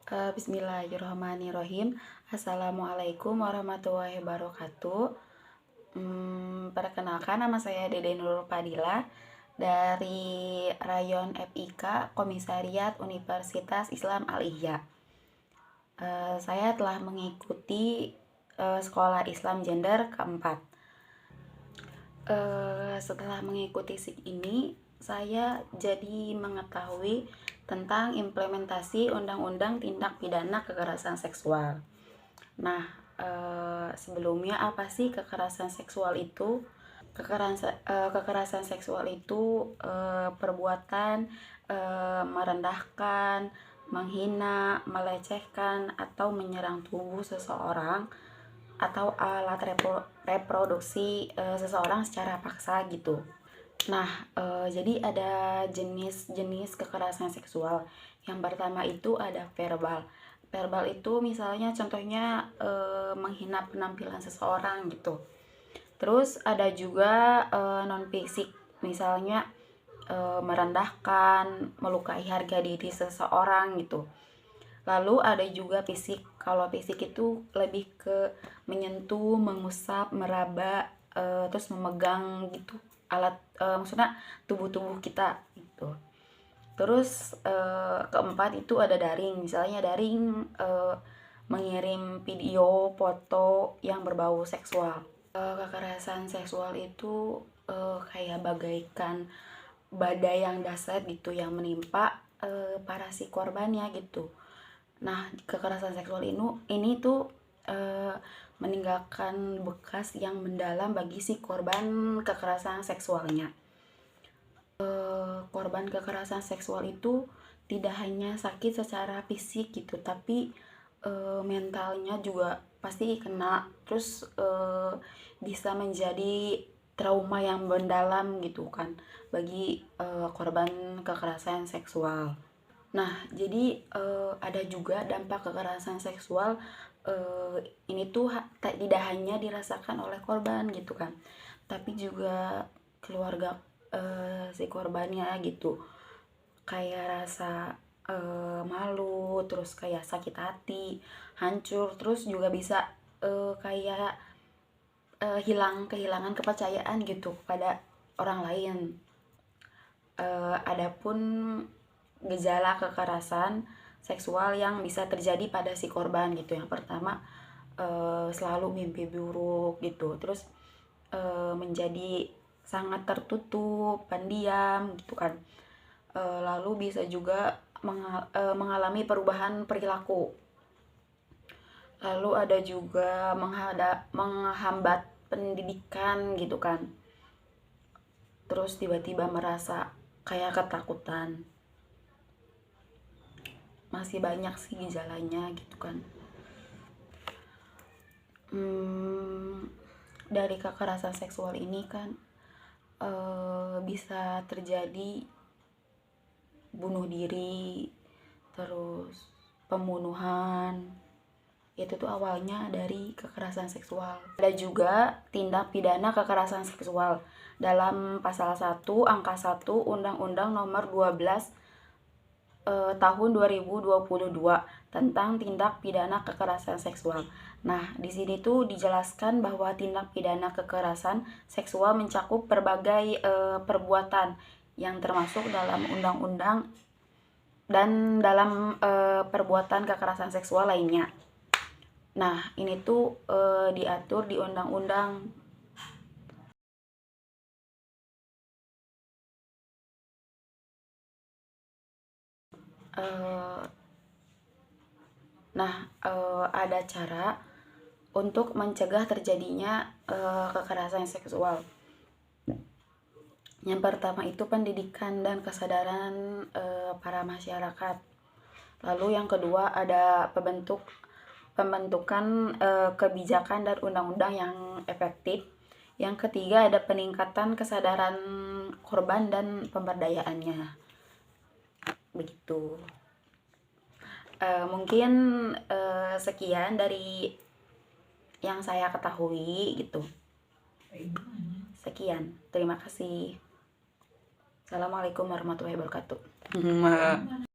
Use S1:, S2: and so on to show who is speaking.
S1: Bismillahirrahmanirrahim. Assalamualaikum warahmatullahi wabarakatuh. Perkenalkan, nama saya Dede Nurul Fadila dari Rayon FIK Komisariat Universitas Islam Al-Ihya. Saya telah mengikuti sekolah Islam Gender keempat. Setelah mengikuti SIG ini, saya jadi mengetahui tentang implementasi Undang-Undang Tindak Pidana Kekerasan Seksual. Nah, sebelumnya apa sih kekerasan seksual itu? Kekerasan seksual itu perbuatan merendahkan, menghina, melecehkan, atau menyerang tubuh seseorang atau alat reproduksi seseorang secara paksa gitu. Nah, jadi ada jenis-jenis kekerasan seksual. Yang pertama itu ada verbal. Verbal itu misalnya contohnya menghina penampilan seseorang gitu. Terus ada juga non fisik, misalnya merendahkan, melukai harga diri seseorang gitu. Lalu ada juga fisik. Kalau fisik itu lebih ke menyentuh, mengusap, meraba, terus memegang gitu alat, maksudnya tubuh kita gitu. Terus keempat itu ada daring. Misalnya daring mengirim video, foto yang berbau seksual. Kekerasan seksual itu kayak bagaikan badai yang dahsyat gitu yang menimpa para si korbannya gitu. Nah, kekerasan seksual ini tuh meninggalkan bekas yang mendalam bagi si korban kekerasan seksualnya. Korban kekerasan seksual itu tidak hanya sakit secara fisik gitu, tapi mentalnya juga pasti kena. Terus bisa menjadi trauma yang mendalam gitu kan bagi korban kekerasan seksual. Nah, jadi ada juga dampak kekerasan seksual ini tuh tidak hanya dirasakan oleh korban gitu kan, tapi juga keluarga si korbannya gitu. Kayak rasa malu, terus kayak sakit hati, hancur, terus juga bisa kayak kehilangan kepercayaan gitu kepada orang lain. Adapun gejala kekerasan seksual yang bisa terjadi pada si korban gitu. Yang pertama selalu mimpi buruk gitu. Terus menjadi sangat tertutup, pendiam gitu kan. Lalu bisa juga mengalami perubahan perilaku. Lalu ada juga menghambat pendidikan gitu kan. Terus tiba-tiba merasa kayak ketakutan. Masih banyak sih gejalanya gitu kan. Dari kekerasan seksual ini kan bisa terjadi bunuh diri, terus pembunuhan. Itu tuh awalnya dari kekerasan seksual. Ada juga tindak pidana kekerasan seksual dalam pasal 1 angka 1 Undang-Undang Nomor 12 tahun 2022 tentang tindak pidana kekerasan seksual. Nah, di sini tuh dijelaskan bahwa tindak pidana kekerasan seksual mencakup berbagai perbuatan yang termasuk dalam undang-undang dan dalam perbuatan kekerasan seksual lainnya. Nah, ini tuh diatur di undang-undang. Ada cara untuk mencegah terjadinya kekerasan seksual. Yang pertama itu pendidikan dan kesadaran para masyarakat. Lalu yang kedua ada pembentukan kebijakan dan undang-undang yang efektif. Yang ketiga ada peningkatan kesadaran korban dan pemberdayaannya. Begitu. Mungkin sekian dari yang saya ketahui gitu. Sekian, terima kasih. Assalamualaikum warahmatullahi wabarakatuh.